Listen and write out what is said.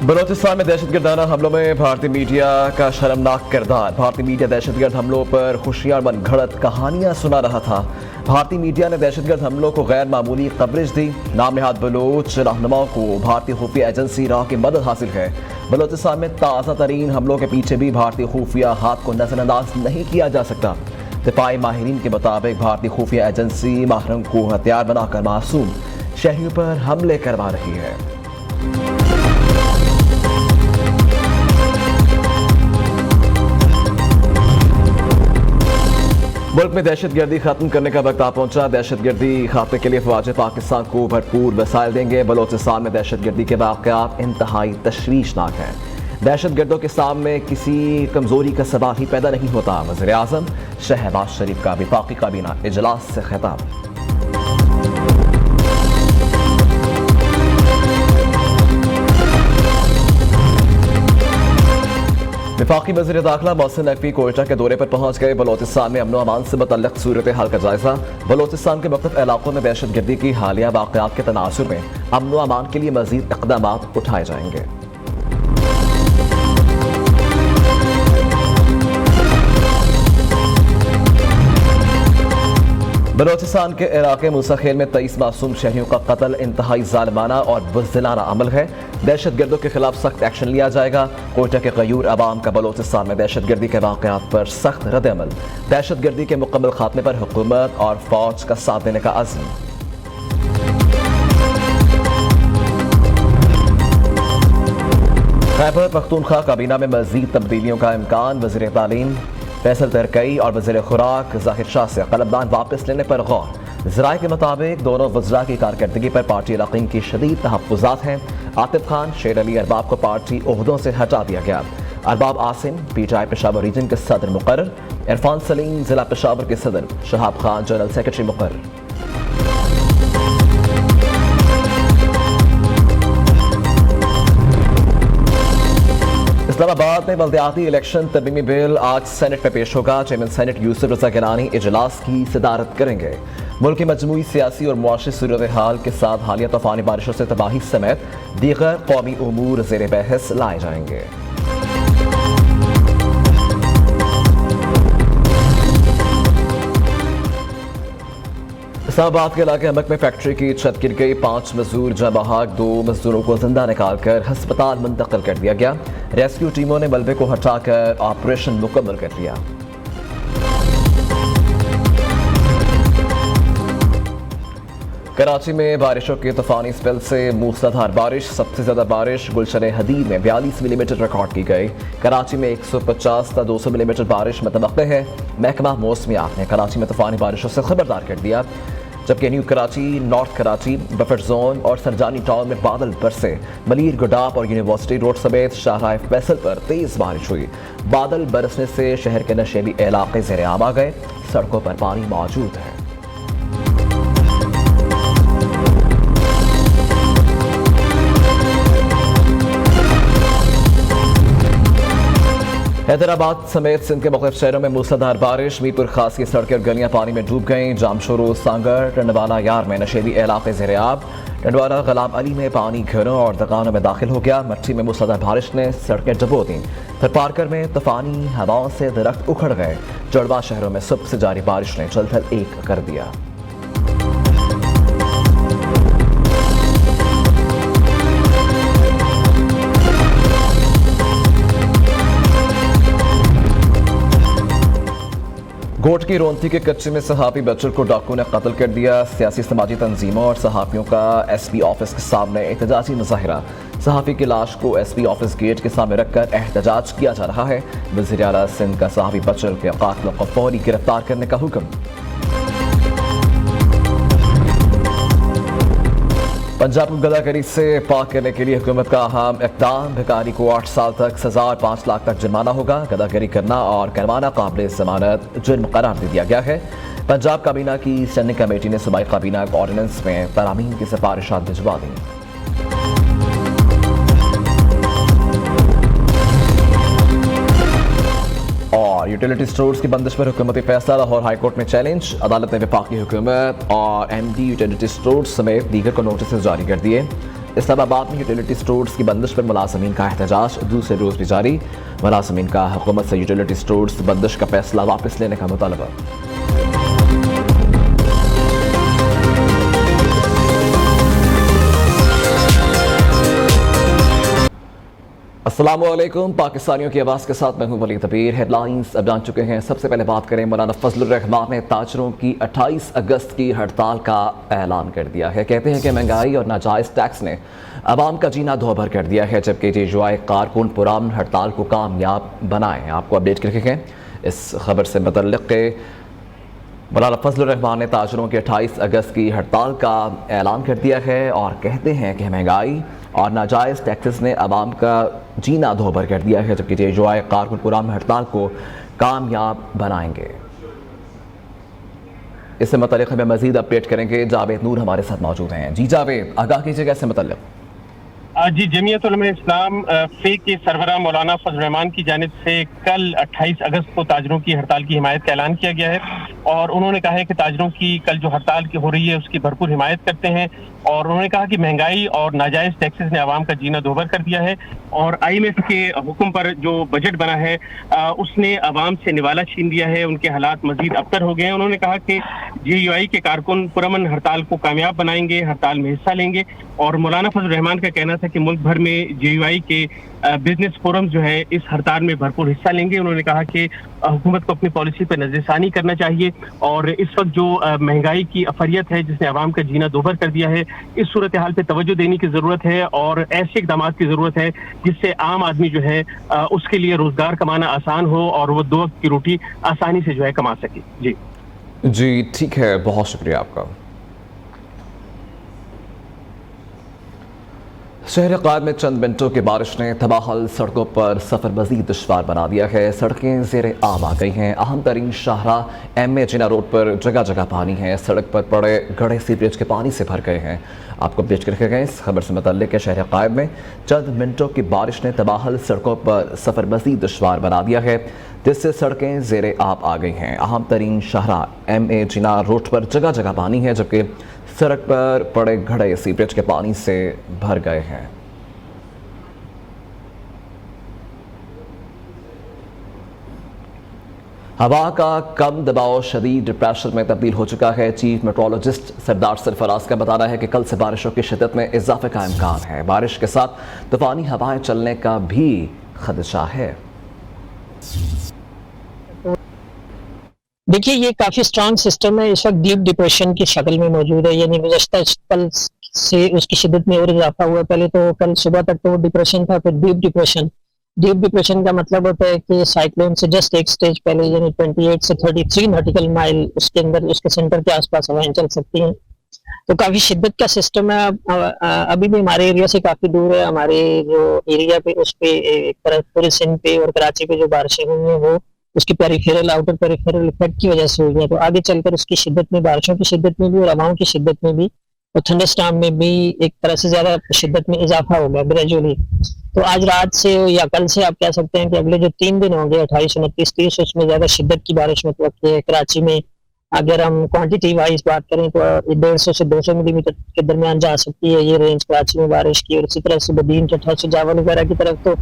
बलोचिस्तान में दहशतगर्दाना हमलों में भारतीय मीडिया का शर्मनाक किरदार। भारतीय मीडिया दहशतगर्द हमलों पर खुशियां मनगढ़ंत कहानियां सुना रहा था। भारतीय मीडिया ने दहशतगर्द हमलों को गैर मामूली कवरेज दी। नाम नहाद बलोच रहनुमाओं को भारतीय खुफिया एजेंसी राह की मदद हासिल है। बलोचिस्तान में ताज़ा तरीन हमलों के पीछे भी भारतीय खुफिया हाथ को नजरअंदाज नहीं किया जा सकता। दिफाई माहिरीन के मुताबिक भारतीय खुफिया एजेंसी माहरों को हथियार बनाकर मासूम शहरियों पर हमले करवा रही है। मुल्क में दहशतगर्दी खत्म करने का वक्त आ पहुंचा। दहशतगर्दी खात्मे के लिए फौज पाकिस्तान को भरपूर वसाइल देंगे। बलोचिस्तान में दहशतगर्दी के वाक़यात इंतहाई तशवीशनाक हैं। दहशतगर्दों के सामने किसी कमजोरी का सवाल ही पैदा नहीं होता। वज़ीर आज़म शहबाज शरीफ का वफाकी काबीना इजलास से खिताब। वफाकी वज़ीर दाखिला मोहसिन नकवी कोयटा के दौरे पर पहुंच गए। बलोचिस्तान में अमन अमान से मुतल्लिक़ सूरत हाल का जायजा। बलोचिस्तान के मुख्तलिफ इलाकों में दहशतगर्दी की हालिया वाक़यात के तनासुर में अमन अमान के लिए मज़ीद इक़दाम उठाए जाएंगे। बलोचिस्तान के इलाके मुसाखेल में 23 मासूम शहरियों का कत्ल इंतहाई ज़ालिमाना और बुज़दिलाना अमल है। दहशतगर्दों के खिलाफ सख्त एक्शन लिया जाएगा। कोयटा के गयूर अवाम का बलोचिस्तान में दहशतगर्दी के वाक़यात पर सख्त रद्द-ए-अमल। दहशतगर्दी के मुकम्मल खात्मे पर हुकूमत और फौज का साथ देने का अज़्म। खैबर पख्तूनख्वा काबीना में मज़ीद तब्दीलियों का इम्कान। वज़ीर तालीम फैसल तरकई और वज़ीर खुराक ज़ाहिर शाह से कलमदान वापस लेने पर गौर। ज़राए के मुताबिक दोनों वज़रा की कारकर्दगी पर पार्टी अरकान की शदीद तहफ़्फ़ुज़ात हैं। आतिफ खान, शेर अली अरबाब को पार्टी ओहदों से हटा दिया गया। अरबाब आसिम PTI पेशावर रीजन के सदर मुकर्रर। इरफान सलीम ज़िला पेशावर के सदर। शहाब खान जनरल सेक्रेटरी मुकर्रर। इस्लामाबाद में बल्दियाती इलेक्शन तरमीमी बिल आज सेनेट में पेश होगा। चेयरमैन सेनेट यूसुफ रज़ा गिलानी इजलास की सदारत करेंगे। मुल्क की मजमूई सियासी और मुआशी सूरत हाल के साथ हालिया तूफ़ानी बारिशों से तबाही समेत दीगर कौमी उमूर ज़ेर बहस लाए जाएंगे। इस्लामाबाद के इलाके अमक में फैक्ट्री की छत गिर गई। 5 मजदूर जहाँ बहाक, 2 मजदूरों को जिंदा निकालकर अस्पताल मुंतकिल कर दिया गया। रेस्क्यू टीमों ने मलबे को हटाकर ऑपरेशन मुकम्मल कर लिया। कराची में बारिशों के तूफानी स्पेल से मूसलाधार बारिश। सबसे ज्यादा बारिश गुलशन हदीद में 42 मिलीमीटर रिकॉर्ड की गई। कराची में 150 से 200 मिलीमीटर बारिश मुतवक्किल है। महकमा मौसमियात ने कराची में तूफानी बारिशों से खबरदार कर दिया। जबकि new Karachi, north Karachi, buffer zone और सरजानी टाउन में बादल बरसे। मलीर, गुडाप और यूनिवर्सिटी रोड समेत शाहराह फैसल पर तेज बारिश हुई। बादल बरसने से शहर के नशेबी इलाके ज़ेर आम आ गए। सड़कों पर पानी मौजूद है। हैदराबाद समेत सिंध के मुख्तलिफ शहरों में मूसलाधार बारिश। मीरपुर खास की सड़कें और गलियां पानी में डूब गईं। जामशोरो, सांगर, टंडवाला यार में नशेबी इलाके ज़ेर आब। टंडवाला गुलाम अली में पानी घरों और दुकानों में दाखिल हो गया। मट्ठी में मूसलाधार बारिश ने सड़कें डुबो दी। थरपारकर में तूफानी हवाओं से दरख्त उखड़ गए। जुड़वा शहरों में सुबह से जारी बारिश ने जलथल एक कर दिया। गोट की रोंती के कच्चे में सहाफ़ी बच्चों को डाकू ने कत्ल कर दिया। सियासी समाजी तंजीमों और सहाफ़ियों का SP ऑफिस के सामने एहतजाजी मुजाहिरा। सहाफ़ी की लाश को SP ऑफिस गेट के सामने रखकर एहतजाज किया जा रहा है। वज़ीर आला सिंध का सहाफ़ी बच्चों के कातिलों को फौरी गिरफ्तार करने का हुक्म। पंजाब को गदागरी से पाक करने के लिए हुकूमत का अहम इक़दाम। भिखारी को 8 साल तक सजा और 5 लाख तक जुर्माना होगा। गदागरी करना और करवाना काबिल ज़मानत जुर्म करार दे दिया गया है। पंजाब काबीना की स्टैंडिंग कमेटी ने सूबाई काबीना को ऑर्डिनेंस में तरामीम की सिफारिशात भिजवा दी। और यूटिलिटी स्टोर्स की बंदिश पर हुकूमती फैसला। लाहौर हाई कोर्ट में चैलेंज। अदालत ने वफाकी हुकूमत और MD यूटिलिटी स्टोर्स समेत दीगर को नोटिस जारी कर दिए। इस्लामाबाद में यूटिलिटी स्टोर्स की बंदिश पर मुलाजमीन का एहतजाज दूसरे रोज भी जारी। मुलाजमीन का हुकूमत से यूटिलिटी स्टोर्स बंदिश का फैसला वापस लेने का मुतालबा। अस्सलामुअलैकुम, पाकिस्तानियों की आवाज़ के साथ मैं हूं वली तबीर। हेडलाइंस अब जान चुके हैं। सबसे पहले बात करें, मौलाना फजलुर रहमान ने ताजरों की 28 अगस्त की हड़ताल का ऐलान कर दिया है। कहते हैं कि महंगाई और नाजायज़ टैक्स ने आवाम का जीना धोबर कर दिया है, जबकि जेयूआई कारकुन पुरान हड़ताल को कामयाब बनाए। आपको अपडेट कर रखें इस खबर से मुतल्लिक़ मौलाना फजलुर रहमान ने ताजरों की 28 अगस्त की हड़ताल का ऐलान कर दिया है और कहते हैं कि महंगाई और नाजायज़ टैक्सेस ने आवाम का जीना धोबर कर दिया है, जबकि जेयूआई कारकुन पुरान हड़ताल को कामयाब बनाएंगे। इससे मुतल्लिक़ हमें मज़ीद अपडेट करेंगे। जावेद नूर हमारे साथ मौजूद हैं। जी जावेद, आगाह कीजिएगा इससे मुतल्लिक़। जी, जमीयत उलमा इस्लाम फे के सरबराह मौलाना फजलुर रहमान की जानिब से कल 28 अगस्त को ताजरों की हड़ताल की हिमायत का ऐलान किया गया है और उन्होंने कहा है कि ताजरों की कल जो हड़ताल की हो रही है उसकी भरपूर हिमायत करते हैं। और उन्होंने कहा कि महंगाई और नाजायज़ टैक्सेस ने आवाम का जीना दोबर कर दिया है और IMF के हुक्म पर जो बजट बना है उसने आवाम से निवाला छीन लिया है। उनके हालात मजीद अबतर हो गए हैं। उन्होंने कहा कि जेयूआई के कारकुन पुरअमन हड़ताल को कामयाब बनाएंगे, हड़ताल में हिस्सा लेंगे। और मौलाना फजलुर रहमान का कहना था कि मुल्क भर में जेयूआई के बिजनेस फोरम जो है इस हड़ताल में भरपूर हिस्सा लेंगे। उन्होंने कहा कि हुकूमत को अपनी पॉलिसी पर नजरसानी करना चाहिए और इस वक्त जो महंगाई की अफरियत है जिसने आवाम का जीना दोबर कर दिया है, इस सूरत हाल पे तवज्जो देने की जरूरत है और ऐसे इकदाम की जरूरत है जिससे आम आदमी जो है उसके लिए रोजगार कमाना आसान हो और वो 2 वक्त की रोटी आसानी से जो है कमा सके। जी ठीक है, बहुत शुक्रिया आपका। शहर क़ायद में चंद मिनटों की बारिश ने तबाहल सड़कों पर सफ़र मज़ीद दुश्वार बना दिया है। सड़कें ज़ेरे आम आ गई हैं। अहम तरीन शाहराह MA जिना रोड पर जगह जगह पानी है। सड़क पर पड़े गढ़े सीवरेज के पानी से भर गए हैं। आपको अपडेट कर रखे गए इस खबर से मुतल्लिक़ शहर क़ायद में चंद मिनटों की बारिश ने तबाहल सड़कों पर सफ़र मज़ीद दुश्वार बना दिया है, जिससे सड़कें ज़ेरे आब आ गई हैं। अहम तरीन शाहराह MA जिना रोड पर जगह जगह पानी है, जबकि सड़क पर पड़े घड़े सीवरेज के पानी से भर गए हैं। हवा का कम दबाव शदीद डिप्रेशन में तब्दील हो चुका है। चीफ मेट्रोलॉजिस्ट सरदार सरफराज का बताना है कि कल से बारिशों की शिद्दत में इजाफे का इम्कान है। बारिश के साथ तूफानी हवाएं चलने का भी खदशा है। देखिए, ये काफी स्ट्रांग सिस्टम है, इस वक्त डीप डिप्रेशन की शक्ल में मौजूद है। यानी गुज़श्ता कल से उसकी शिद्दत में और इजाफा हुआ। पहले तो कल सुबह तक तो वो डिप्रेशन था, फिर डीप डिप्रेशन। डीप डिप्रेशन का मतलब होता है कि साइक्लोन से जस्ट एक स्टेज पहले यानी 28 से 33 नॉटिकल माइल उसके अंदर उसके सेंटर के आसपास हवाएं चल सकती हैं। तो काफी शिद्दत का सिस्टम है। अभी भी हमारे एरिया से काफी दूर है। हमारे जो एरिया पे उस पे एक तरफ पूरे सिंध पे और कराची पे जो बारिशें हुई हैं वो उसकी पेरिफेरल आउटर पेरिफेरल इफेक्ट की वजह से हुई है। तो आगे चलकर उसकी शिद्दत में, बारिशों की शिद्दत में भी और हवाओं की शिद्दत में भी और थंडरस्टॉर्म में भी एक तरह से ज्यादा शिद्दत में इजाफा होगा ग्रेजुअली। तो आज रात से या कल से आप कह सकते हैं कि अगले जो 3 दिन होंगे 28, 29, 30 उसमें ज्यादा शिद्दत की बारिश मतलब है। कराची में अगर हम क्वांटिटी वाइज बात करें तो 150 से 200 मिलीमीटर के दरमियान जा सकती है ये रेंज कराची में बारिश की। और इसी तरह से बदीन, टट्टा, सुजावल वगैरह की तरफ तो